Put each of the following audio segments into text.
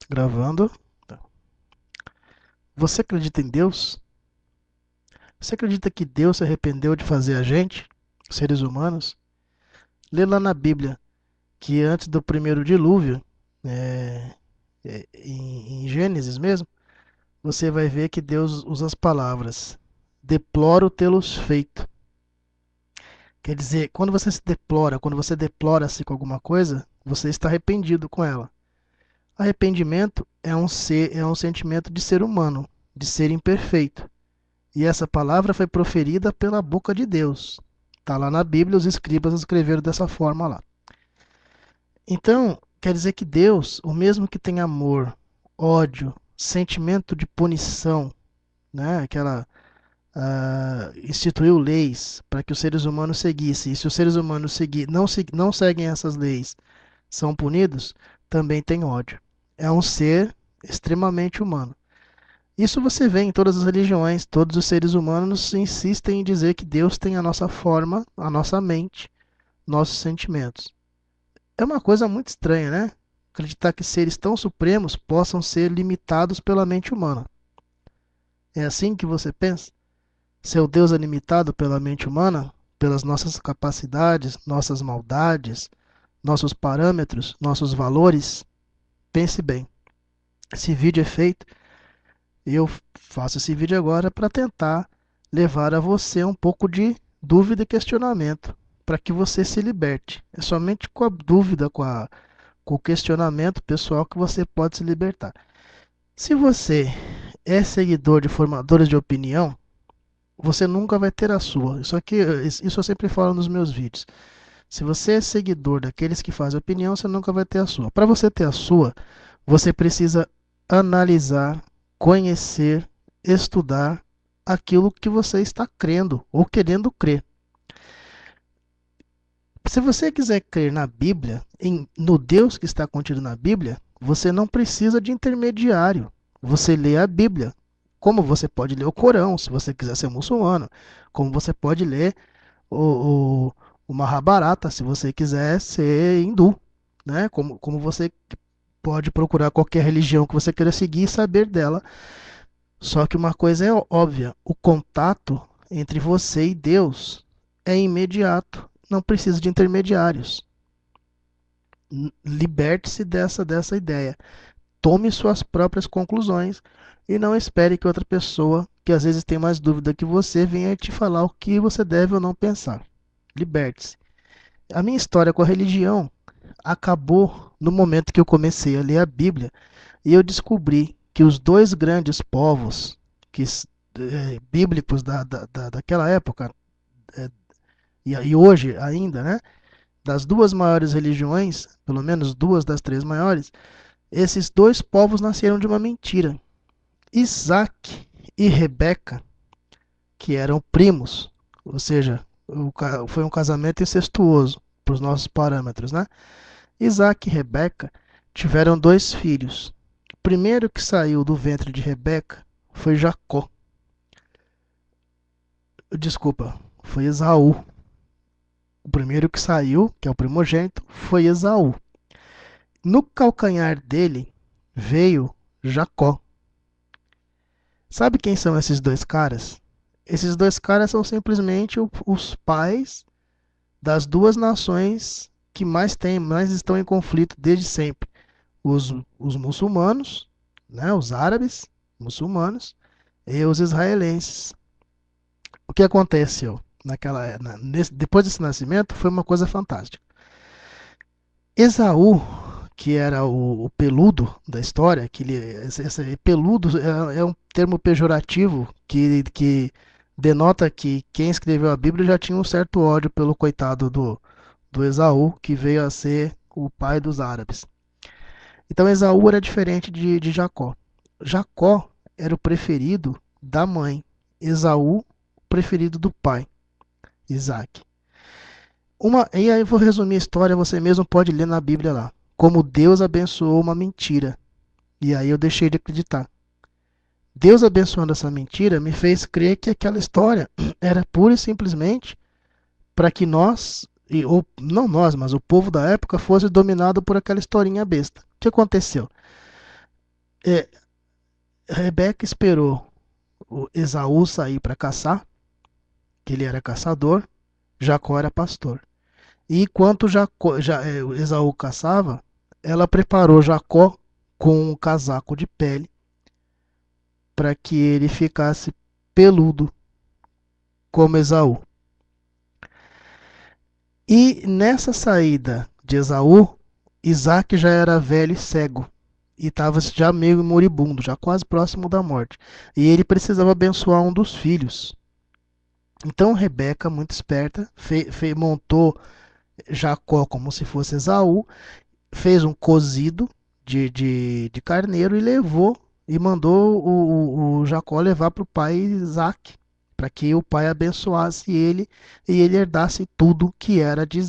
Gravando. Tá. Você acredita em Deus? Você acredita que Deus se arrependeu de fazer a gente, seres humanos? Lê lá na Bíblia que antes do primeiro dilúvio, é, em Gênesis mesmo, você vai ver que Deus usa as palavras: deploro tê-los feito. Quer dizer, quando você deplora-se com alguma coisa, você está arrependido com ela. Arrependimento é um sentimento de ser humano, de ser imperfeito. E essa palavra foi proferida pela boca de Deus. Está lá na Bíblia, os escribas escreveram dessa forma lá. Então, quer dizer que Deus, o mesmo que tem amor, ódio, sentimento de punição, né? Instituiu leis para que os seres humanos seguissem. E se os seres humanos não seguem essas leis, são punidos, também tem ódio. É um ser extremamente humano. Isso você vê em todas as religiões, todos os seres humanos insistem em dizer que Deus tem a nossa forma, a nossa mente, nossos sentimentos. É uma coisa muito estranha, né? Acreditar que seres tão supremos possam ser limitados pela mente humana. É assim que você pensa? Seu Deus é limitado pela mente humana, pelas nossas capacidades, nossas maldades, nossos parâmetros, nossos valores? Pense bem. Esse vídeo é feito e eu faço esse vídeo agora para tentar levar a você um pouco de dúvida e questionamento, para que você se liberte. É somente com a dúvida, com o questionamento pessoal que você pode se libertar. Se você é seguidor de formadores de opinião, você nunca vai ter a sua. Isso eu sempre falo nos meus vídeos. Se você é seguidor daqueles que fazem opinião, você nunca vai ter a sua. Para você ter a sua, você precisa analisar, conhecer, estudar aquilo que você está crendo ou querendo crer. Se você quiser crer na Bíblia, no Deus que está contido na Bíblia, você não precisa de intermediário. Você lê a Bíblia. Como você pode ler o Corão, se você quiser ser muçulmano. Como você pode ler o Mahabharata, se você quiser ser hindu. Né? Como você pode procurar qualquer religião que você queira seguir e saber dela. Só que uma coisa é óbvia: o contato entre você e Deus é imediato, não precisa de intermediários. Liberte-se dessa ideia. Tome suas próprias conclusões e não espere que outra pessoa, que às vezes tem mais dúvida que você, venha te falar o que você deve ou não pensar. Liberte-se. A minha história com a religião acabou no momento que eu comecei a ler a Bíblia e eu descobri que os dois grandes povos que, bíblicos daquela época, é, e hoje ainda, né, das duas maiores religiões, pelo menos duas das três maiores, esses dois povos nasceram de uma mentira. Isaac e Rebeca, que eram primos, ou seja, foi um casamento incestuoso para os nossos parâmetros, né? Isaac e Rebeca tiveram dois filhos. O primeiro que saiu do ventre de Rebeca foi Jacó. Desculpa, foi Esaú. O primeiro que saiu, que é o primogênito, foi Esaú. No calcanhar dele veio Jacó. Sabe quem são esses dois caras? Esses dois caras são simplesmente os pais das duas nações que mais estão em conflito desde sempre. Os muçulmanos, né, os árabes, muçulmanos, e os israelenses. O que aconteceu depois desse nascimento foi uma coisa fantástica. Esaú, que era o peludo da história, esse peludo é um termo pejorativo que denota que quem escreveu a Bíblia já tinha um certo ódio pelo coitado do Esaú, que veio a ser o pai dos árabes. Então Esaú era diferente de Jacó. Jacó era o preferido da mãe, Esaú, o preferido do pai, Isaac. E aí eu vou resumir a história, você mesmo pode ler na Bíblia lá. Como Deus abençoou uma mentira. E aí eu deixei de acreditar. Deus abençoando essa mentira me fez crer que aquela história era pura e simplesmente para que nós, ou não nós, mas o povo da época fosse dominado por aquela historinha besta. O que aconteceu? É, Rebeca esperou o Esaú sair para caçar, que ele era caçador, Jacó era pastor. E enquanto Esaú caçava, ela preparou Jacó com um casaco de pele para que ele ficasse peludo como Esaú. E nessa saída de Esaú, Isaac já era velho e cego. E estava já meio moribundo, já quase próximo da morte. E ele precisava abençoar um dos filhos. Então Rebeca, muito esperta, montou Jacó como se fosse Esaú, fez um cozido de carneiro e levou e mandou o Jacó levar para o pai Isaac, para que o pai abençoasse ele e ele herdasse tudo que era de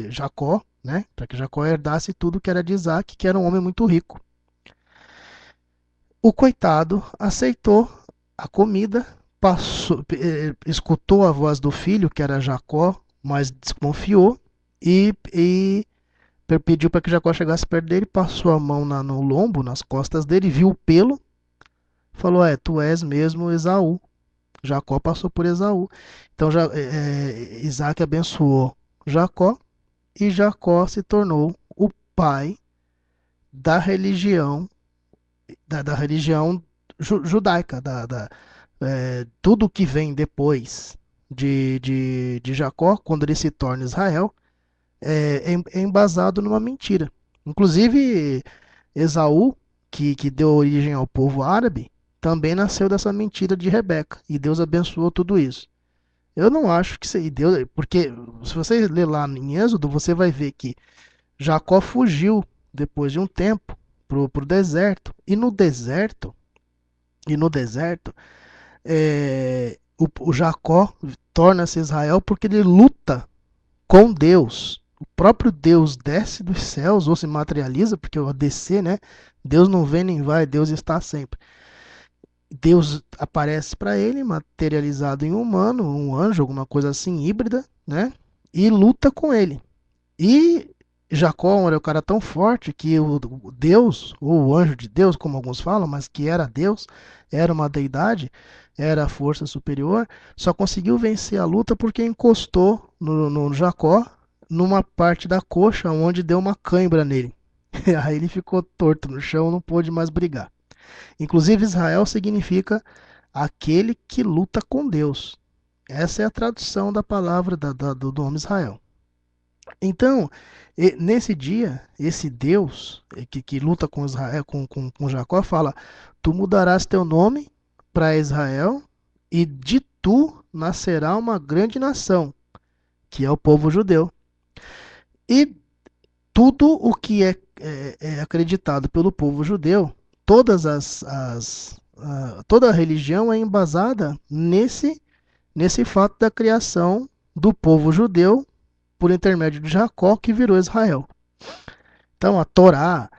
Jacó, né? Para que Jacó herdasse tudo que era de Isaac, que era um homem muito rico. O coitado aceitou a comida, escutou a voz do filho, que era Jacó, mas desconfiou e pediu para que Jacó chegasse perto dele, passou a mão no lombo, nas costas dele, viu o pelo, falou: tu és mesmo Esaú. Jacó passou por Esaú. Então Isaac abençoou Jacó e Jacó se tornou o pai da religião, da religião judaica, tudo que vem depois de Jacó, quando ele se torna Israel, é embasado numa mentira. Inclusive, Esaú, que deu origem ao povo árabe, também nasceu dessa mentira de Rebeca. E Deus abençoou tudo isso. Eu não acho que isso Deus, porque se você ler lá em Êxodo, você vai ver que Jacó fugiu depois de um tempo pro deserto. E no deserto, o Jacó torna-se Israel porque ele luta com Deus. O próprio Deus desce dos céus ou se materializa, porque o descer, né? Deus não vem nem vai, Deus está sempre. Deus aparece para ele, materializado em humano, um anjo, alguma coisa assim, híbrida, né? E luta com ele. E Jacó era um cara tão forte que o Deus, ou o anjo de Deus, como alguns falam, mas que era Deus, era uma deidade, era a força superior, só conseguiu vencer a luta porque encostou no Jacó numa parte da coxa onde deu uma cãibra nele. Aí ele ficou torto no chão, não pôde mais brigar. Inclusive, Israel significa aquele que luta com Deus. Essa é a tradução da palavra do nome Israel. Então, nesse dia, esse Deus que luta com Israel, com Jacó, fala: Tu mudarás teu nome para Israel, e de tu nascerá uma grande nação, que é o povo judeu. E tudo o que é acreditado pelo povo judeu, toda a religião é embasada nesse fato da criação do povo judeu por intermédio de Jacó, que virou Israel. Então, a Torá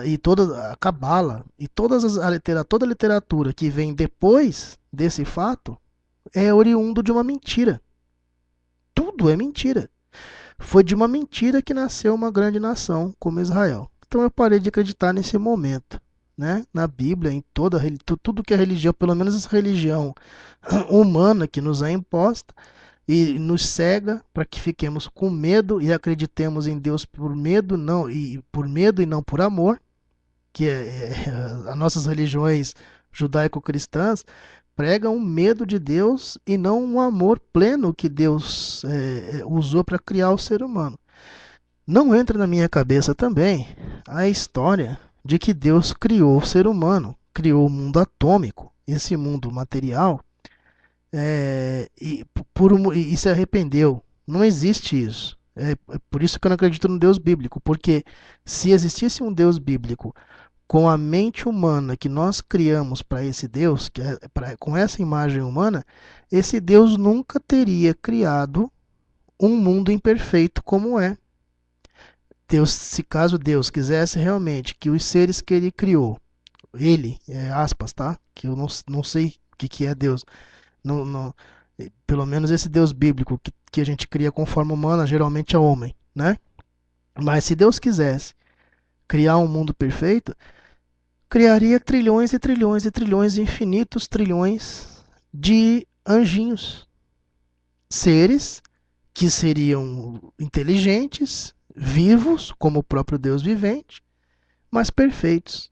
e toda a Cabala e toda a literatura que vem depois desse fato é oriundo de uma mentira. Tudo é mentira. Foi de uma mentira que nasceu uma grande nação como Israel. Então eu parei de acreditar nesse momento, né? Na Bíblia, em tudo que é religião, pelo menos a religião humana que nos é imposta e nos cega para que fiquemos com medo e acreditemos em Deus por medo e não por amor, que as nossas religiões judaico-cristãs pregam o medo de Deus e não um amor pleno que Deus usou para criar o ser humano. Não entra na minha cabeça também a história de que Deus criou o ser humano, criou o mundo atômico, esse mundo material, e se arrependeu. Não existe isso. É por isso que eu não acredito no Deus bíblico, porque se existisse um Deus bíblico com a mente humana que nós criamos para esse Deus, com essa imagem humana, esse Deus nunca teria criado um mundo imperfeito como é. Deus, se caso Deus quisesse realmente que os seres que ele criou, ele, aspas, tá? Que eu não sei o que é Deus, não, não, pelo menos esse Deus bíblico que a gente cria com forma humana, geralmente é homem, né? Mas se Deus quisesse criar um mundo perfeito, criaria trilhões e trilhões e trilhões, infinitos trilhões de anjinhos, seres que seriam inteligentes, vivos, como o próprio Deus vivente, mas perfeitos.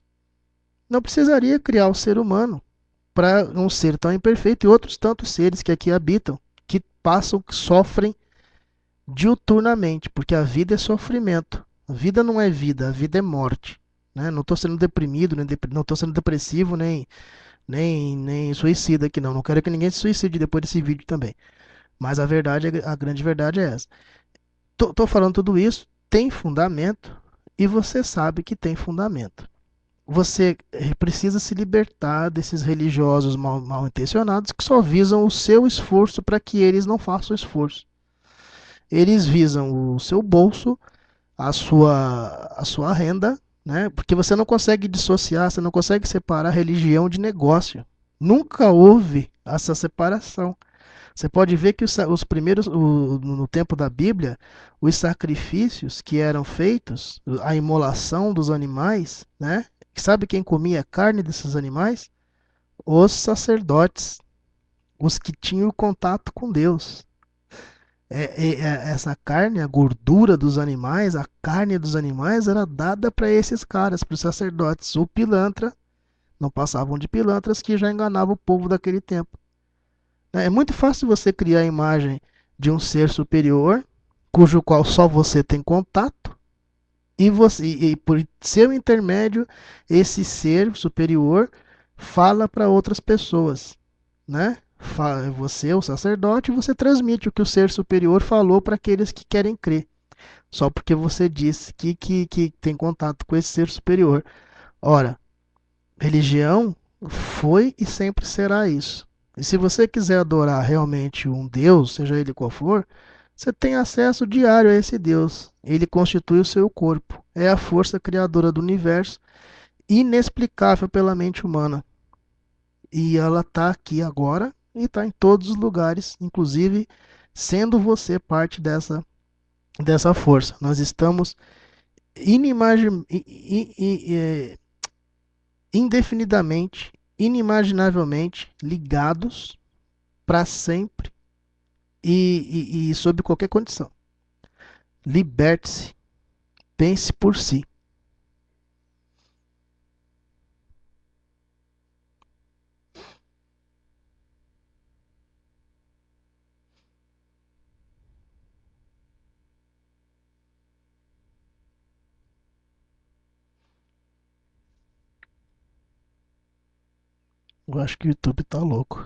Não precisaria criar o ser humano para um ser tão imperfeito e outros tantos seres que aqui habitam, que passam, que sofrem diuturnamente, porque a vida é sofrimento. A vida não é vida, a vida é morte. Né? Não estou sendo deprimido, não estou sendo depressivo, nem suicida aqui, não. Não quero que ninguém se suicide depois desse vídeo também. Mas a verdade, a grande verdade é essa. Tô falando tudo isso, tem fundamento, e você sabe que tem fundamento. Você precisa se libertar desses religiosos mal intencionados que só visam o seu esforço para que eles não façam esforço. Eles visam o seu bolso, a sua renda, né? Porque você não consegue dissociar, você não consegue separar religião de negócio. Nunca houve essa separação. Você pode ver que os primeiros, no tempo da Bíblia, os sacrifícios que eram feitos, a imolação dos animais, né? Sabe quem comia a carne desses animais? Os sacerdotes, os que tinham contato com Deus. Essa carne, a gordura dos animais, a carne dos animais era dada para esses caras, para os sacerdotes. O pilantra, não passavam de pilantras que já enganavam o povo daquele tempo. É muito fácil você criar a imagem de um ser superior, cujo qual só você tem contato, e por seu intermédio, esse ser superior fala para outras pessoas, né? Você, o sacerdote, você transmite o que o ser superior falou para aqueles que querem crer, só porque você disse que tem contato com esse ser superior. Ora, religião foi e sempre será isso. E se você quiser adorar realmente um Deus, seja ele qual for, você tem acesso diário a esse Deus. Ele constitui o seu corpo. É a força criadora do universo, inexplicável pela mente humana. E ela está aqui agora e está em todos os lugares, inclusive sendo você parte dessa força. Nós estamos indefinidamente, inimaginavelmente ligados para sempre e sob qualquer condição. Liberte-se, pense por si. Eu acho que o YouTube tá louco.